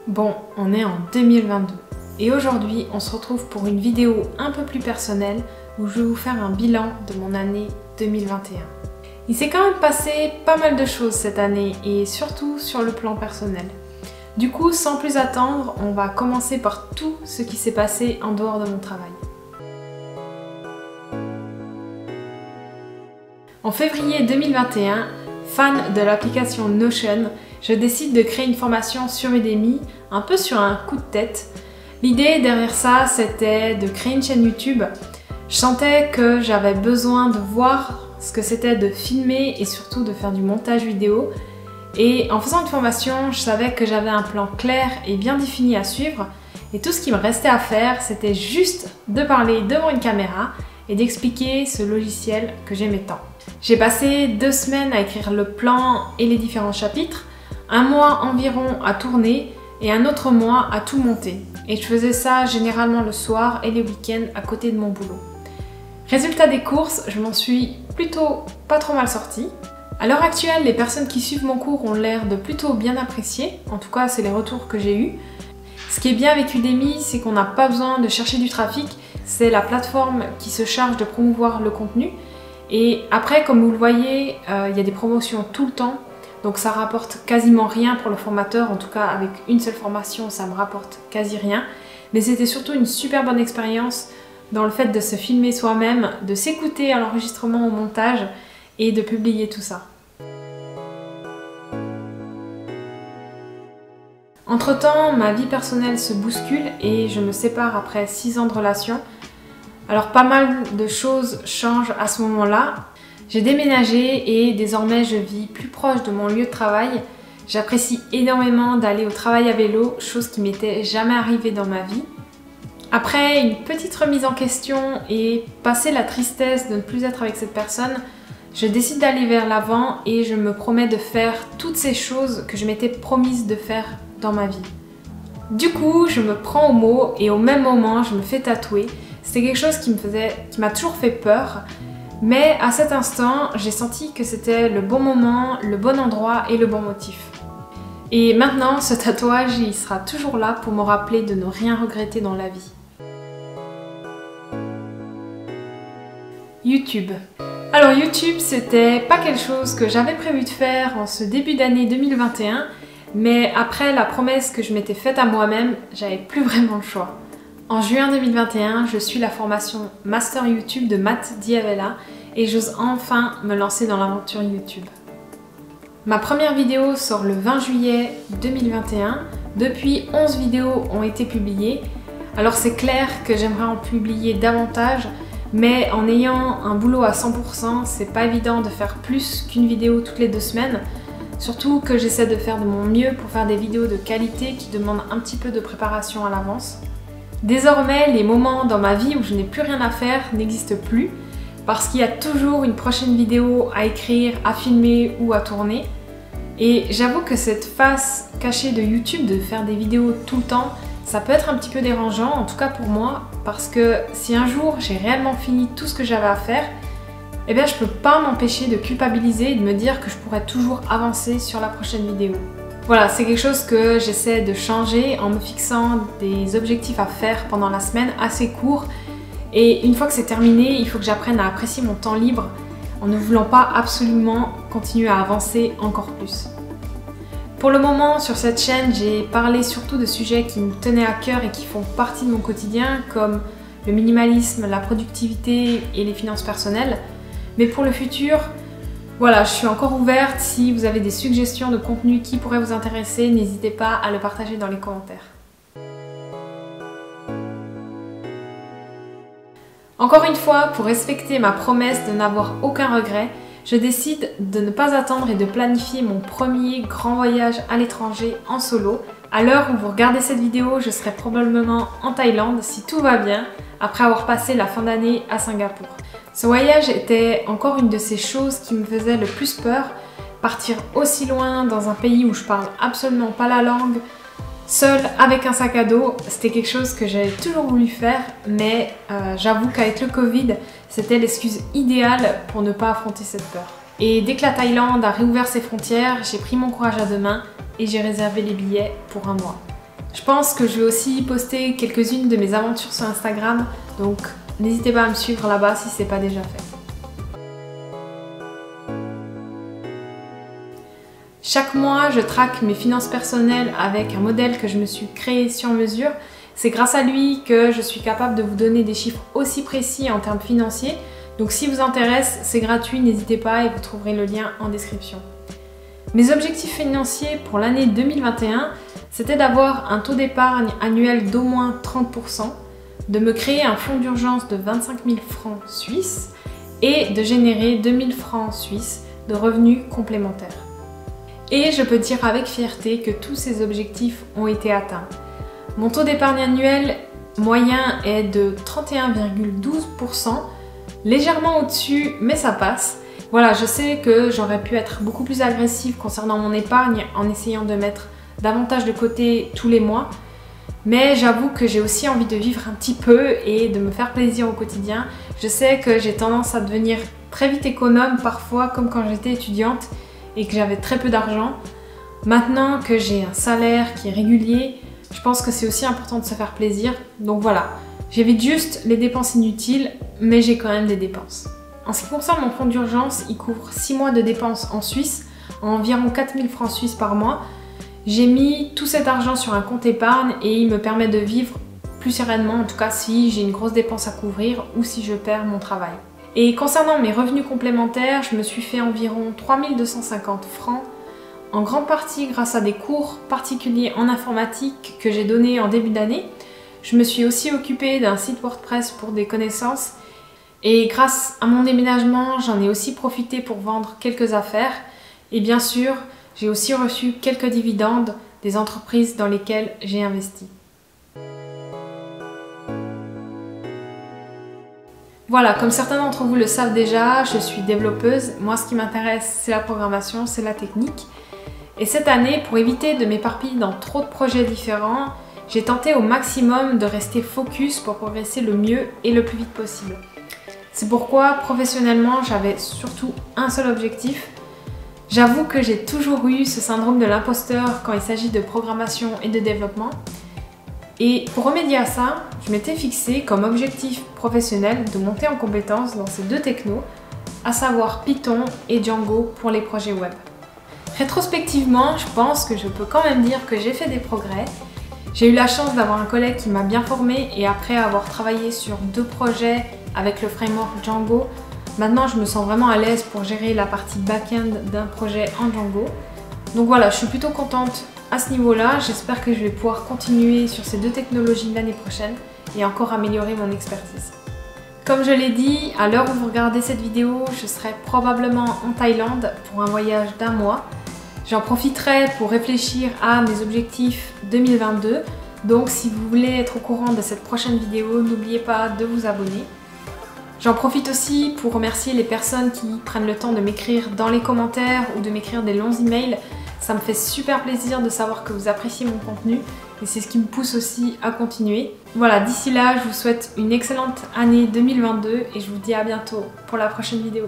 Bon, on est en 2022 et aujourd'hui on se retrouve pour une vidéo un peu plus personnelle où je vais vous faire un bilan de mon année 2021. Il s'est quand même passé pas mal de choses cette année et surtout sur le plan personnel. Du coup, sans plus attendre, on va commencer par tout ce qui s'est passé en dehors de mon travail. En février 2021, fan de l'application Notion, je décide de créer une formation sur Udemy, un peu sur un coup de tête. L'idée derrière ça, c'était de créer une chaîne YouTube. Je sentais que j'avais besoin de voir ce que c'était de filmer et surtout de faire du montage vidéo. Et en faisant une formation, je savais que j'avais un plan clair et bien défini à suivre. Et tout ce qui me restait à faire, c'était juste de parler devant une caméra et d'expliquer ce logiciel que j'aimais tant. J'ai passé 2 semaines à écrire le plan et les différents chapitres, 1 mois environ à tourner et un autre mois à tout monter. Et je faisais ça généralement le soir et les week-ends à côté de mon boulot. Résultat des courses, je m'en suis plutôt pas trop mal sortie. À l'heure actuelle, les personnes qui suivent mon cours ont l'air de plutôt bien apprécier, en tout cas c'est les retours que j'ai eus. Ce qui est bien avec Udemy, c'est qu'on n'a pas besoin de chercher du trafic, c'est la plateforme qui se charge de promouvoir le contenu. Et après, comme vous le voyez, il y a des promotions tout le temps, donc ça rapporte quasiment rien pour le formateur, en tout cas avec une seule formation ça me rapporte quasi rien. Mais c'était surtout une super bonne expérience dans le fait de se filmer soi-même, de s'écouter à l'enregistrement, au montage et de publier tout ça. Entre-temps, ma vie personnelle se bouscule et je me sépare après 6 ans de relation. Alors pas mal de choses changent à ce moment-là. J'ai déménagé et désormais je vis plus proche de mon lieu de travail. J'apprécie énormément d'aller au travail à vélo, chose qui m'était jamais arrivée dans ma vie. Après une petite remise en question et passer la tristesse de ne plus être avec cette personne, je décide d'aller vers l'avant et je me promets de faire toutes ces choses que je m'étais promise de faire dans ma vie. Du coup, je me prends au mot et au même moment, je me fais tatouer. C'était quelque chose qui m'a toujours fait peur, mais à cet instant, j'ai senti que c'était le bon moment, le bon endroit et le bon motif. Et maintenant, ce tatouage, il sera toujours là pour me rappeler de ne rien regretter dans la vie. YouTube. Alors YouTube, c'était pas quelque chose que j'avais prévu de faire en ce début d'année 2021, mais après la promesse que je m'étais faite à moi-même, j'avais plus vraiment le choix. En juin 2021, je suis la formation Master YouTube de Matt D'Avella et j'ose enfin me lancer dans l'aventure YouTube. Ma première vidéo sort le 20 juillet 2021. Depuis, 11 vidéos ont été publiées. Alors c'est clair que j'aimerais en publier davantage, mais en ayant un boulot à 100%, c'est pas évident de faire plus qu'une vidéo toutes les 2 semaines. Surtout que j'essaie de faire de mon mieux pour faire des vidéos de qualité qui demandent un petit peu de préparation à l'avance. Désormais, les moments dans ma vie où je n'ai plus rien à faire n'existent plus parce qu'il y a toujours une prochaine vidéo à écrire, à filmer ou à tourner. Et j'avoue que cette face cachée de YouTube, de faire des vidéos tout le temps, ça peut être un petit peu dérangeant, en tout cas pour moi, parce que si un jour j'ai réellement fini tout ce que j'avais à faire, eh bien je peux pas m'empêcher de culpabiliser et de me dire que je pourrais toujours avancer sur la prochaine vidéo. Voilà, c'est quelque chose que j'essaie de changer en me fixant des objectifs à faire pendant la semaine assez courts. Et une fois que c'est terminé, il faut que j'apprenne à apprécier mon temps libre en ne voulant pas absolument continuer à avancer encore plus. Pour le moment, sur cette chaîne, j'ai parlé surtout de sujets qui me tenaient à cœur et qui font partie de mon quotidien, comme le minimalisme, la productivité et les finances personnelles. Mais pour le futur, voilà, je suis encore ouverte. Si vous avez des suggestions de contenu qui pourraient vous intéresser, n'hésitez pas à le partager dans les commentaires. Encore une fois, pour respecter ma promesse de n'avoir aucun regret, je décide de ne pas attendre et de planifier mon premier grand voyage à l'étranger en solo. À l'heure où vous regardez cette vidéo, je serai probablement en Thaïlande si tout va bien, après avoir passé la fin d'année à Singapour. Ce voyage était encore une de ces choses qui me faisait le plus peur. Partir aussi loin dans un pays où je parle absolument pas la langue, seule avec un sac à dos, c'était quelque chose que j'avais toujours voulu faire, mais j'avoue qu'avec le Covid, c'était l'excuse idéale pour ne pas affronter cette peur. Et dès que la Thaïlande a réouvert ses frontières, j'ai pris mon courage à 2 mains et j'ai réservé les billets pour 1 mois. Je pense que je vais aussi poster quelques-unes de mes aventures sur Instagram, donc n'hésitez pas à me suivre là-bas si ce n'est pas déjà fait. Chaque mois, je traque mes finances personnelles avec un modèle que je me suis créé sur mesure. C'est grâce à lui que je suis capable de vous donner des chiffres aussi précis en termes financiers. Donc si vous intéresse, c'est gratuit, n'hésitez pas et vous trouverez le lien en description. Mes objectifs financiers pour l'année 2021, c'était d'avoir un taux d'épargne annuel d'au moins 30%, de me créer un fonds d'urgence de 25 000 francs suisses et de générer 2 000 francs suisses de revenus complémentaires. Et je peux dire avec fierté que tous ces objectifs ont été atteints. Mon taux d'épargne annuel moyen est de 31,12%, légèrement au-dessus, mais ça passe. Voilà, je sais que j'aurais pu être beaucoup plus agressive concernant mon épargne en essayant de mettre davantage de côté tous les mois. Mais j'avoue que j'ai aussi envie de vivre un petit peu et de me faire plaisir au quotidien. Je sais que j'ai tendance à devenir très vite économe parfois, comme quand j'étais étudiante et que j'avais très peu d'argent. Maintenant que j'ai un salaire qui est régulier, je pense que c'est aussi important de se faire plaisir. Donc voilà, j'évite juste les dépenses inutiles, mais j'ai quand même des dépenses. En ce qui concerne mon fonds d'urgence, il couvre 6 mois de dépenses en Suisse, environ 4 000 francs suisses par mois. J'ai mis tout cet argent sur un compte épargne et il me permet de vivre plus sereinement, en tout cas si j'ai une grosse dépense à couvrir ou si je perds mon travail. Et concernant mes revenus complémentaires, je me suis fait environ 3 250 francs, en grande partie grâce à des cours particuliers en informatique que j'ai donnés en début d'année. Je me suis aussi occupée d'un site WordPress pour des connaissances et grâce à mon déménagement, j'en ai aussi profité pour vendre quelques affaires et bien sûr, j'ai aussi reçu quelques dividendes des entreprises dans lesquelles j'ai investi. Voilà, comme certains d'entre vous le savent déjà, je suis développeuse. Moi, ce qui m'intéresse, c'est la programmation, c'est la technique. Et cette année, pour éviter de m'éparpiller dans trop de projets différents, j'ai tenté au maximum de rester focus pour progresser le mieux et le plus vite possible. C'est pourquoi, professionnellement, j'avais surtout un seul objectif. J'avoue que j'ai toujours eu ce syndrome de l'imposteur quand il s'agit de programmation et de développement. Et pour remédier à ça, je m'étais fixé comme objectif professionnel de monter en compétence dans ces deux technos, à savoir Python et Django pour les projets web. Rétrospectivement, je pense que je peux quand même dire que j'ai fait des progrès. J'ai eu la chance d'avoir un collègue qui m'a bien formée et après avoir travaillé sur 2 projets avec le framework Django, maintenant je me sens vraiment à l'aise pour gérer la partie back-end d'un projet en Django. Donc voilà, je suis plutôt contente à ce niveau-là. J'espère que je vais pouvoir continuer sur ces 2 technologies l'année prochaine et encore améliorer mon expertise. Comme je l'ai dit, à l'heure où vous regardez cette vidéo, je serai probablement en Thaïlande pour un voyage d'1 mois. J'en profiterai pour réfléchir à mes objectifs 2022. Donc si vous voulez être au courant de cette prochaine vidéo, n'oubliez pas de vous abonner. J'en profite aussi pour remercier les personnes qui prennent le temps de m'écrire dans les commentaires ou de m'écrire des longs emails. Ça me fait super plaisir de savoir que vous appréciez mon contenu et c'est ce qui me pousse aussi à continuer. Voilà, d'ici là, je vous souhaite une excellente année 2022 et je vous dis à bientôt pour la prochaine vidéo.